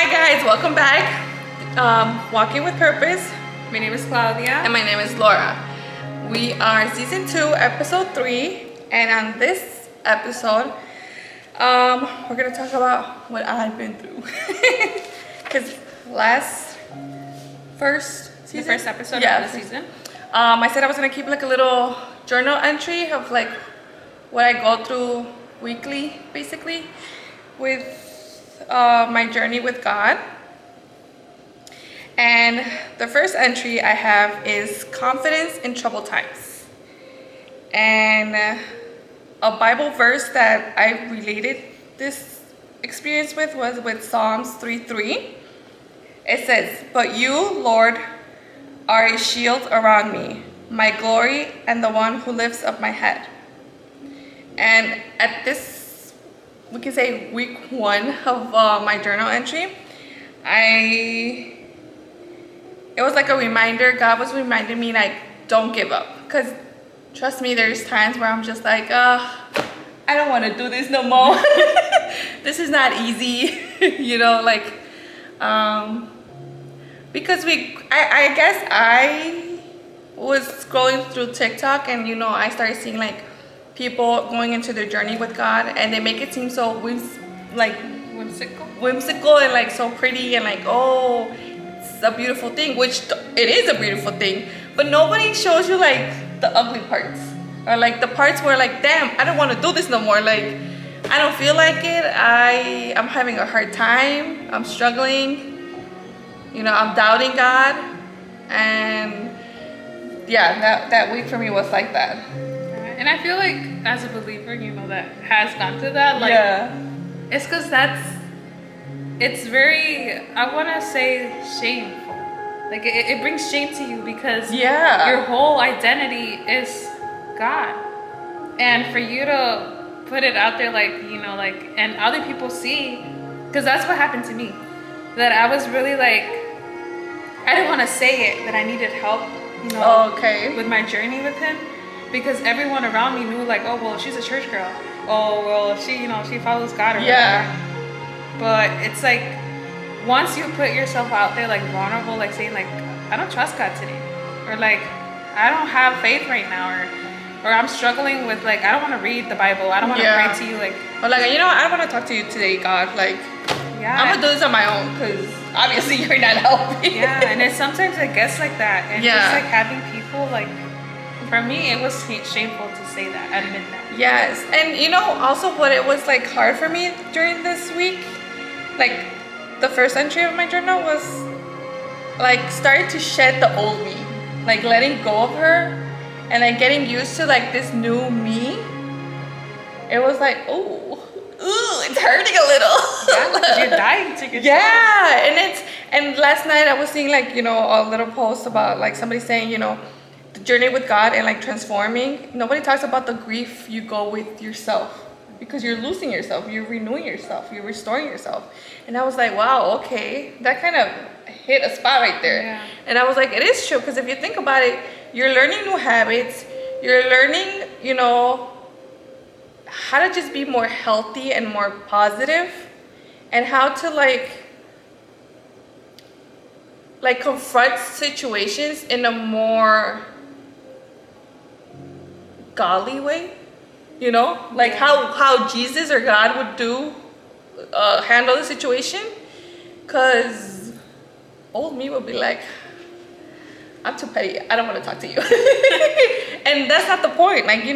guys, welcome back. Walking with Purpose. My name is Claudia. And my name is Laura. We are season 2, episode 3. And on this episode, we're going to talk about what I've been through. Because first episode of the season. I said I was going to keep like a little journal entry of like what I go through weekly, basically, with my journey with God. And the first entry I have is confidence in troubled times. And a Bible verse that I related this experience with was with Psalms 3:3. It says, "But you, Lord, are a shield around me, my glory and the one who lifts up my head." And at this, we can say week 1 of my journal entry, it was like a reminder. God was reminding me, like, don't give up. Because trust me, there's times where I'm just like, I don't want to do this no more. This is not easy, because I guess I was scrolling through TikTok and, I started seeing like people going into their journey with God, and they make it seem so whimsical and like so pretty and like, oh, it's a beautiful thing, which it is a beautiful thing, but nobody shows you like the ugly parts, or like the parts where like, damn, I don't want to do this no more. Like, I don't feel like it. I'm having a hard time. I'm struggling. I'm doubting God. And yeah, that week for me was like that. And I feel like as a believer, that has gone through that, like, it's because it's very, I want to say, shameful. Like, it brings shame to you because your whole identity is God. And for you to put it out there, like, and other people see, because that's what happened to me. That I was really like, I didn't want to say it, that I needed help, with my journey with Him. Because everyone around me knew, like, oh, well, she's a church girl. Oh, well, she follows God or whatever. But it's like, once you put yourself out there, like, vulnerable, like saying, like, I don't trust God today. Or, like, I don't have faith right now. Or I'm struggling with, like, I don't want to read the Bible. I don't want to pray to you. Like, or, like, I don't want to talk to you today, God. Like, I'm going to do this on my own because obviously you're not helping. And sometimes it gets like that. And just, like, having people, like, for me, it was shameful to say that, admit that. Yes. And, also what it was, like, hard for me during this week, like, the first entry of my journal was, like, starting to shed the old me. Like, letting go of her and, like, getting used to, like, this new me. It was like, it's hurting a little. Yeah, you're dying to get and last night I was seeing, like, a little post about, like, somebody saying, the journey with God and like transforming. Nobody talks about the grief you go with yourself, because you're losing yourself, you're renewing yourself, you're restoring yourself. And I was like, wow, okay, that kind of hit a spot right there. And I was like, it is true, because if you think about it, you're learning new habits, you're learning, how to just be more healthy and more positive, and how to like confront situations in a more godly way, like how Jesus or God would handle the situation. Because old me would be like, I'm too petty, I don't want to talk to you. And that's not the point. Like, we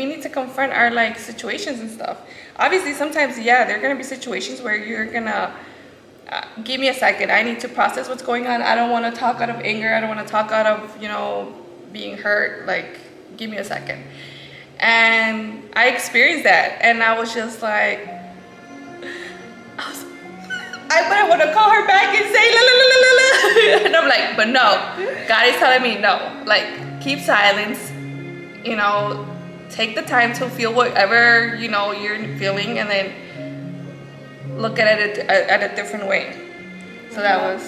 need to confront our like situations and stuff. Obviously sometimes there are going to be situations where you're gonna give me a second, I need to process what's going on. I don't want to talk out of anger, I don't want to talk out of being hurt. Like, give me a second. And I experienced that, and I was just like, I want to call her back and say la la la la la, and I'm like, but no, God is telling me no. Like, keep silence. Take the time to feel whatever you're feeling, and then look at it at a different way. So that was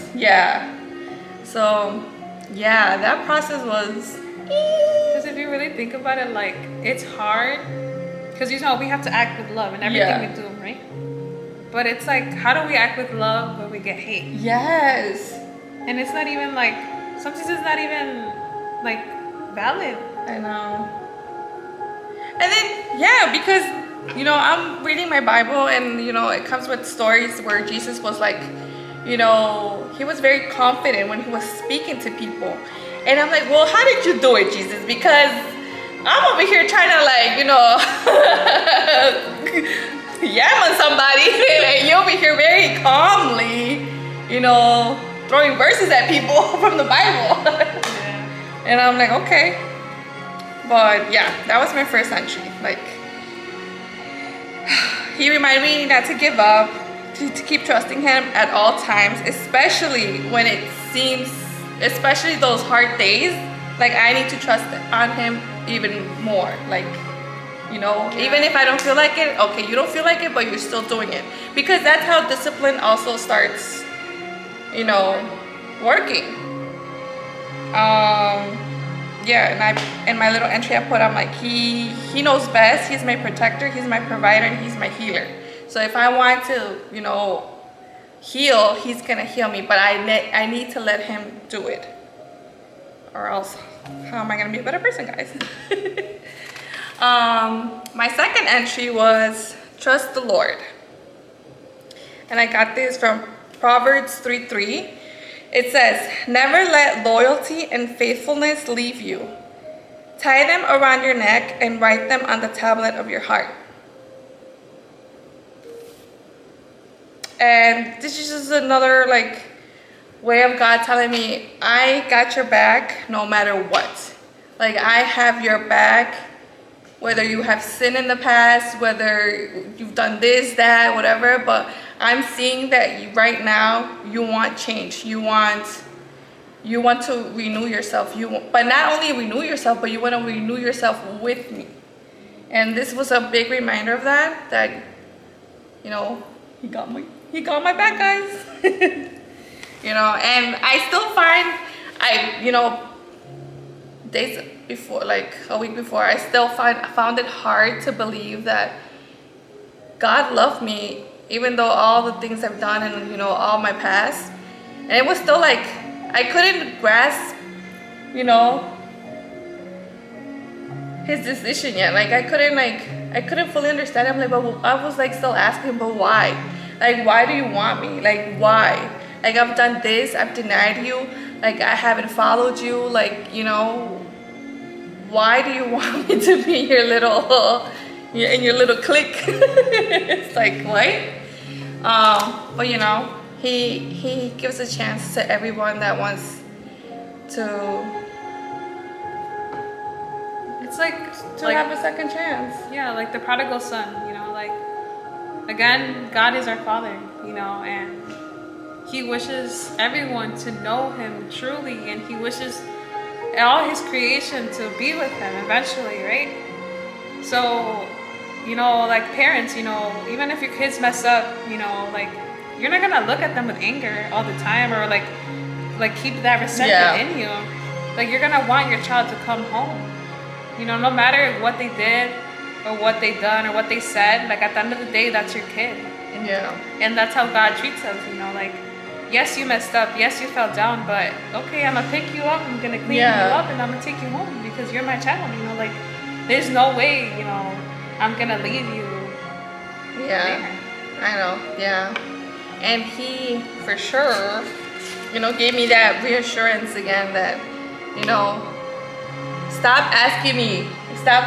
So that process was. Because if you really think about it, like, it's hard. Because we have to act with love in everything we do, right? But it's like, how do we act with love when we get hate? Yes. And it's not even like, sometimes it's not even like valid. I know. And then, yeah, because, you know, I'm reading my Bible and, you know, it comes with stories where Jesus was like, you know, he was very confident when he was speaking to people. And I'm like, well, how did you do it, Jesus? Because I'm over here trying to, like, you know, yam on somebody. And you over here very calmly, you know, throwing verses at people from the Bible. Yeah. And I'm like, okay. But yeah, that was my first entry. Like, he reminded me not to give up, to keep trusting him at all times, especially when it seems, especially those hard days. Like, I need to trust on him even more. Like, you know, even if I don't feel like it, okay, you don't feel like it, but you're still doing it. Because that's how discipline also starts, you know, working. Yeah, and in my little entry I put, I'm like, he knows best. He's my protector, he's my provider, and he's my healer. So if I want to, you know, heal, he's gonna heal me, but I need to let him do it, or else how am I gonna be a better person, guys? My second entry was trust the Lord, and I got this from Proverbs 3:3. It says, never let loyalty and faithfulness leave you. Tie them around your neck and write them on the tablet of your heart. And this is just another, like, way of God telling me, I got your back no matter what. Like, I have your back, whether you have sinned in the past, whether you've done this, that, whatever, but I'm seeing that right now you want change. You want to renew yourself. But not only renew yourself, but you want to renew yourself with me. And this was a big reminder of that, you know, he got my back, guys. You know, and I still find, you know, days before, like a week before, I still found it hard to believe that God loved me, even though all the things I've done and, you know, all my past. And it was still like, I couldn't grasp, you know, his decision yet. Like, I couldn't fully understand him. Like, but I was like still asking, but why? Like, why do you want me? Like, why? Like, I've done this, I've denied you, like, I haven't followed you, like, you know, why do you want me to be your little, in your little clique? It's like, what? But you know, he gives a chance to everyone that wants to. It's like Have a second chance. Yeah, like the prodigal son, you know, like, again, God is our Father, you know, and he wishes everyone to know him truly, and he wishes all his creation to be with him eventually, right? So, you know, like parents, you know, even if your kids mess up, you know, like, you're not gonna look at them with anger all the time, or like keep that resentment in you. Like, you're gonna want your child to come home, you know, no matter what they did or what they done or what they said. Like, at the end of the day, that's your kid. And that's how God treats us, you know, like, yes, you messed up, yes, you fell down, but okay, I'm gonna pick you up, I'm gonna clean you up, and I'm gonna take you home because you're my child, you know, like, there's no way, you know, I'm gonna leave you there. I know, and he for sure, you know, gave me that reassurance again that, you know, stop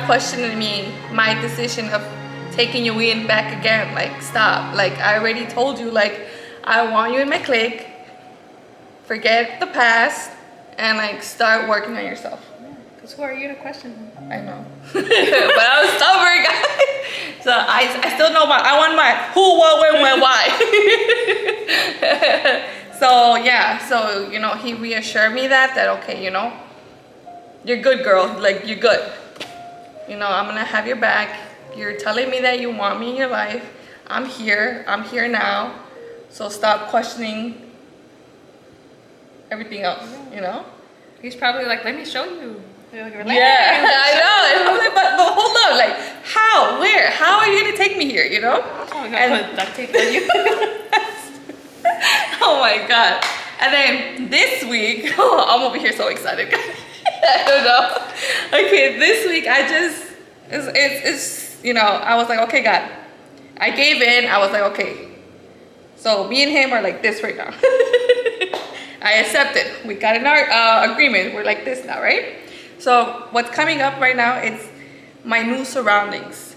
questioning me, my decision of taking you in back again. Like, stop. Like, I already told you, like, I want you in my clique. Forget the past and, like, start working on yourself. Because who are you to question him? I know. But I was stubborn, guys. So I still know I want my who, what, when, why. So yeah, so, you know, he reassured me that okay, you know, you're good, girl. Like, you're good. You know, I'm gonna have your back. You're telling me that you want me in your life. I'm here now. So stop questioning everything else, you know? He's probably like, let me show you. You're like, Yeah, I know. And I'm like, but hold up, like, how, where, how are you gonna take me here? You know? Oh my god, put duct tape on you. Oh my god. And then this week, I'm over here so excited. I don't know. Okay, this week I just, it's you know, I was like, okay, God. I gave in. I was like, okay. So me and him are like this right now. I accepted. We got in our agreement. We're like this now, right? So what's coming up right now is my new surroundings.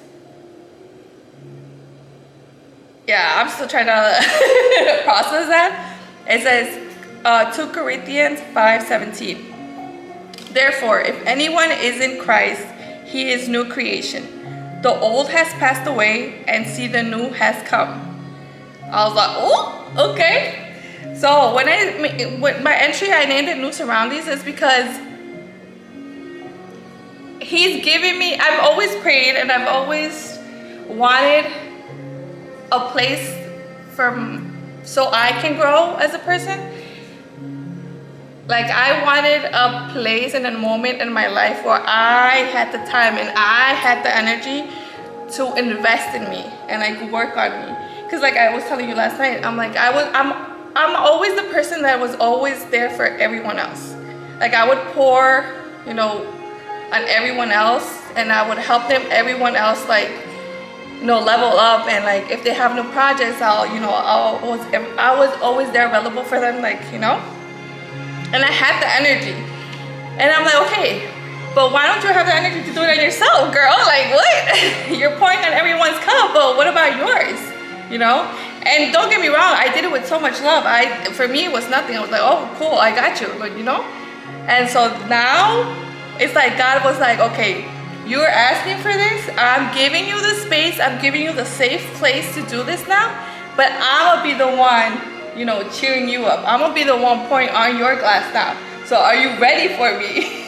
Yeah, I'm still trying to process that. It says 2 Corinthians 5:17. Therefore, if anyone is in Christ, he is new creation. The old has passed away, and see, the new has come. I was like, oh, okay. So with my entry, I named it New Surroundings, is because he's given me, I've always prayed and I've always wanted a place so I can grow as a person. Like, I wanted a place and a moment in my life where I had the time and I had the energy to invest in me and like work on me. Cause like I was telling you last night, I'm always the person that was always there for everyone else. Like, I would pour, you know, on everyone else, and I would help them, everyone else, like, you know, level up. And like, if they have new projects, I was always there available for them, like, you know. And I had the energy, and I'm like, okay, but why don't you have the energy to do it on yourself, girl? Like, what? You're pouring on everyone's cup, but what about yours? You know? And don't get me wrong, I did it with so much love. For me, it was nothing. I was like, oh, cool, I got you, but you know? And so now, it's like God was like, okay, you're asking for this. I'm giving you the space. I'm giving you the safe place to do this now. But I'm going to be the one, you know, cheering you up. I'm going to be the one pouring on your glass now. So are you ready for me?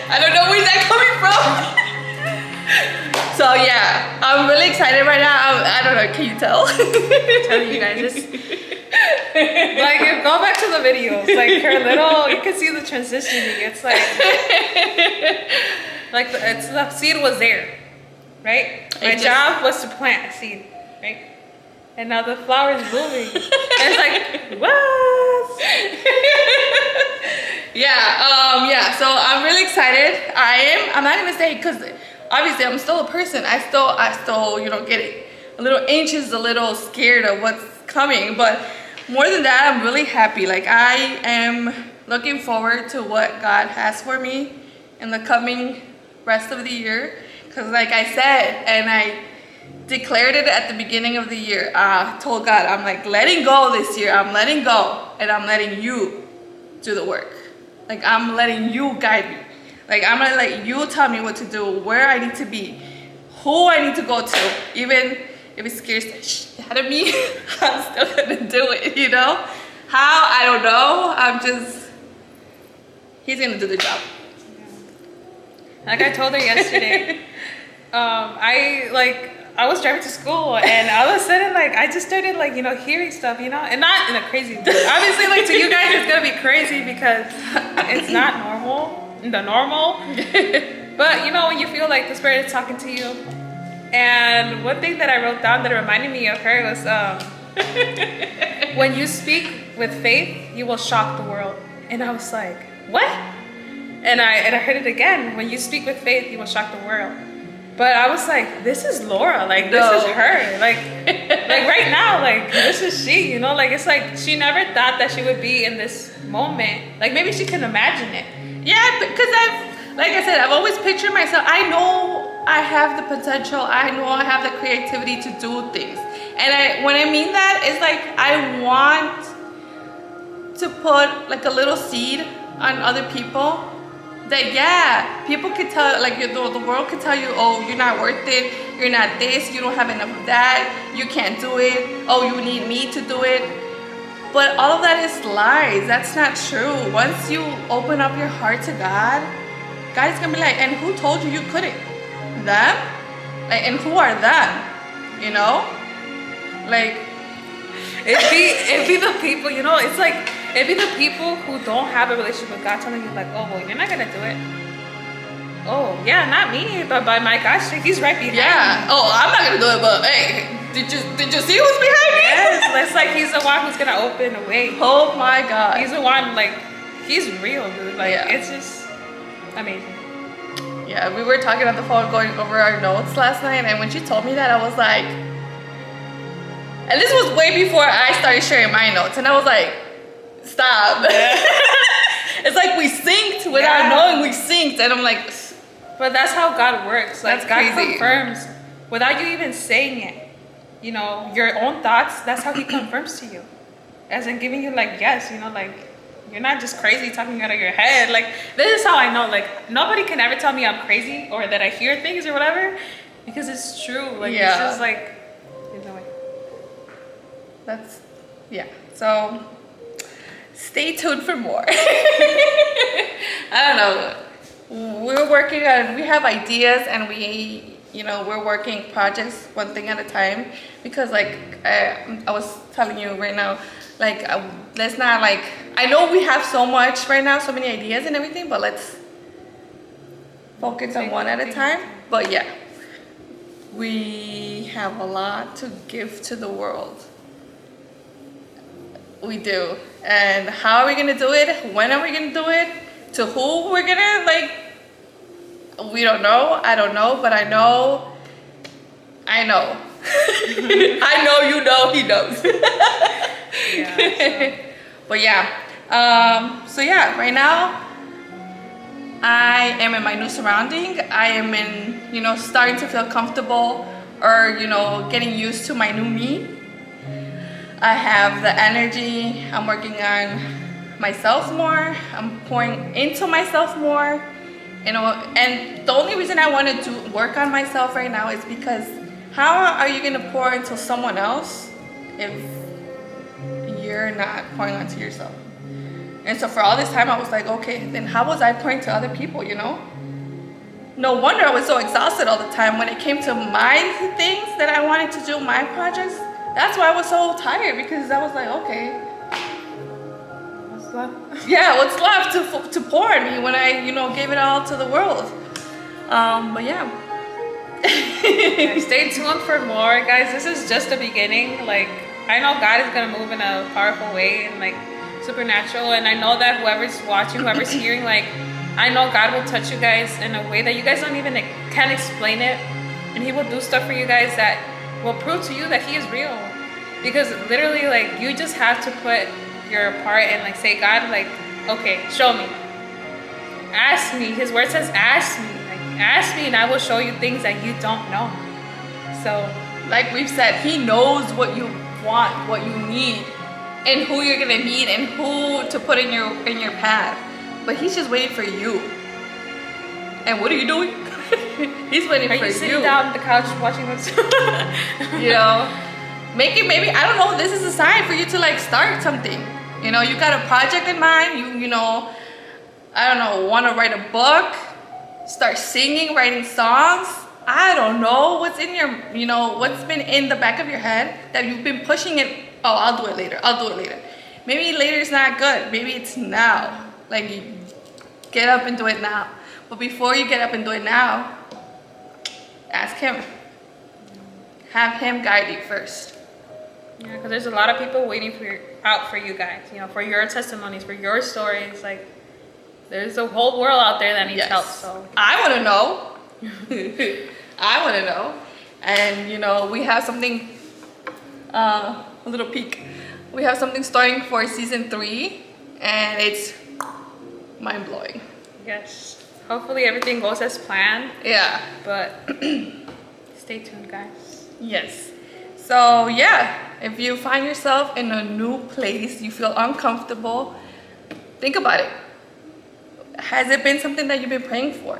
I don't know where's that coming from. So yeah, I'm really excited right now. I don't know, can you tell? I'm telling you guys, just like, go back to the videos. Like, her little, you can see the transitioning. It's like the seed was there, right? My job was to plant a seed, right? And now the flower is blooming. And it's like, what? Yeah. So I'm really excited. I'm not gonna say, because obviously I'm still a person. I still, you know, get a little anxious, a little scared of what's coming. But more than that, I'm really happy. Like, I am looking forward to what God has for me in the coming rest of the year. Because like I said, and I declared it at the beginning of the year, told God, I'm like, letting go this year. I'm letting go, and I'm letting you do the work. Like, I'm letting you guide me. Like, I'm gonna let you tell me what to do, where I need to be, who I need to go to. Even if it scares the shit out of me, I'm still gonna do it, you know? How? I don't know. He's gonna do the job. Like I told her yesterday, I was driving to school, and all of a sudden, like, I just started, like, you know, hearing stuff, you know, and not in a crazy way. Obviously, like, to you guys, it's gonna be crazy because it's not normal. But you know, when you feel like the Spirit is talking to you. And one thing that I wrote down that reminded me of her was, when you speak with faith, you will shock the world. And I was like, what? And I heard it again. When you speak with faith, you will shock the world. But I was like, this is Laura. Like, this is her. Like right now, like, this is she, you know? Like, it's like she never thought that she would be in this moment. Like, maybe she can imagine it. Yeah, because like I said, I've always pictured myself. I know I have the potential. I know I have the creativity to do things. And when I mean that, it's like I want to put like a little seed on other people. That, yeah, people could tell, like, the world could tell you, oh, you're not worth it, you're not this, you don't have enough of that, you can't do it, oh, you need me to do it. But all of that is lies. That's not true. Once you open up your heart to God, God is gonna be like, and who told you you couldn't? Them? Like, and who are them? You know? Like, it'd be the people, you know, it's like, It'd be the people who don't have a relationship with God telling you like, oh, well, you're not gonna do it. Oh, yeah, not me, but by my gosh, he's right behind me. Oh, I'm not gonna do it, but hey, did you see who's behind me? Yes, it's like he's the one who's gonna open a way. Oh my God. He's the one, like, he's real, dude. Like, Yeah. it's just amazing. Yeah, we were talking on the phone going over our notes last night, and when she told me that, I was like, and this was way before I started sharing my notes, and I was like, stop. Yeah. It's like we synced without knowing we synced, and I'm like, but that's how God works. Like, that's God crazy. confirms without you even saying it. You know, your own thoughts, that's how he confirms to you. As in giving you like, yes, you know, like, you're not just crazy talking out of your head. Like, this is how I know, like, nobody can ever tell me I'm crazy or that I hear things or whatever, because it's true. Like, it's just like, there's no way. That's, yeah. So, stay tuned for more. I don't know. We're working on, we have ideas, and we, you know, we're working projects one thing at a time, because like I was telling you right now, like let's not like, I know we have so much right now, so many ideas and everything, but let's focus on one at a time. But yeah, we have a lot to give to the world. We do. And how are we gonna do it? When are we gonna do it? To who we're gonna, like, we don't know. I don't know, but I know. I know. I know, you know, he knows. Yeah, But yeah. So yeah, right now I am in my new surrounding. I am in, you know, starting to feel comfortable, or, you know, getting used to my new me. I have the energy. I'm working on myself more. I'm pouring into myself more, you know. And the only reason I want to work on myself right now is because how are you going to pour into someone else if you're not pouring onto yourself? And so for all this time I was like, okay, then how was I pouring to other people, you know? No wonder I was so exhausted all the time when it came to my things that I wanted to do, my projects. That's why I was so tired, because I was like, okay, what's left? Yeah, what's left to pour on me when I, you know, gave it all to the world. But yeah. Stay tuned for more, guys. This is just the beginning. Like, I know God is gonna move in a powerful way and like supernatural, and I know that whoever's watching, whoever's hearing, like, I know God will touch you guys in a way that you guys don't even can explain it, and he will do stuff for you guys that will prove to you that he is real. Because literally, like, you just have to put your part and like say, God, like, okay, show me, ask me. His word says ask me, like, ask me and I will show you things that you don't know. So like we've said, he knows what you want, what you need, and who you're gonna meet, and who to put in your path. But he's just waiting for you. And what are you doing? He's waiting for you. Are you sitting down on the couch watching this? You know, make it, maybe, I don't know, this is a sign for you to like start something. You know, you got a project in mind, you know, I don't know, want to write a book, start singing, writing songs. I don't know what's in your, you know, what's been in the back of your head that you've been pushing it. Oh, I'll do it later. I'll do it later. Maybe later is not good. Maybe it's now. Like, you get up and do it now. But before you get up and do it now, ask him. Have him guide you first. Yeah, because there's a lot of people waiting out for you guys, you know, for your testimonies, for your stories. Like, there's a whole world out there that needs help. So I want to know. I want to know. And, you know, we have something, a little peek. We have something starting for season 3, and it's mind-blowing. Yes. Hopefully everything goes as planned. Yeah. But stay tuned, guys. Yes. So, yeah, if you find yourself in a new place, you feel uncomfortable, think about it. Has it been something that you've been praying for?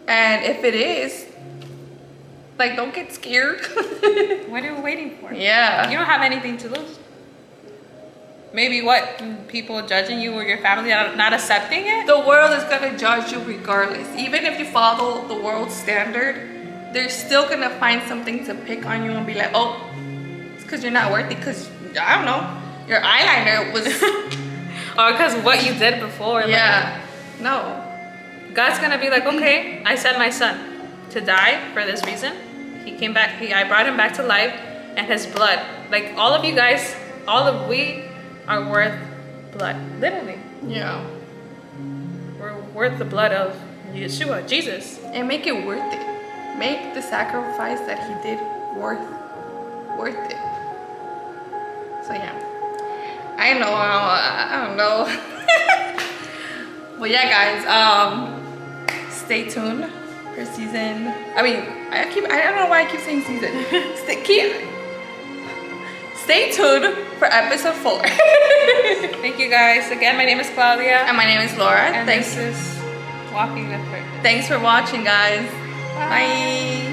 And if it is, like, don't get scared. What are you waiting for? Yeah. You don't have anything to lose. Maybe what? People judging you or your family not accepting it? The world is going to judge you regardless. Even if you follow the world's standard, they're still going to find something to pick on you and be like, oh, it's because you're not worthy. Because, I don't know, your eyeliner was. Or because what you did before. Yeah. No. God's gonna be like, okay, I sent my son to die for this reason. He came back. I brought him back to life, and his blood. Like all of you guys, we are worth blood. Literally, Yeah. we're worth the blood of Yeshua, Jesus. And make it worth it. Make the sacrifice that he did worth it. So yeah. I don't know. But yeah, guys, stay tuned for season. I don't know why I keep saying season. Stay tuned for episode 4. Thank you guys. Again, my name is Claudia. And my name is Laura. And this is Walking with Purpose. Thanks for watching, guys. Bye. Bye.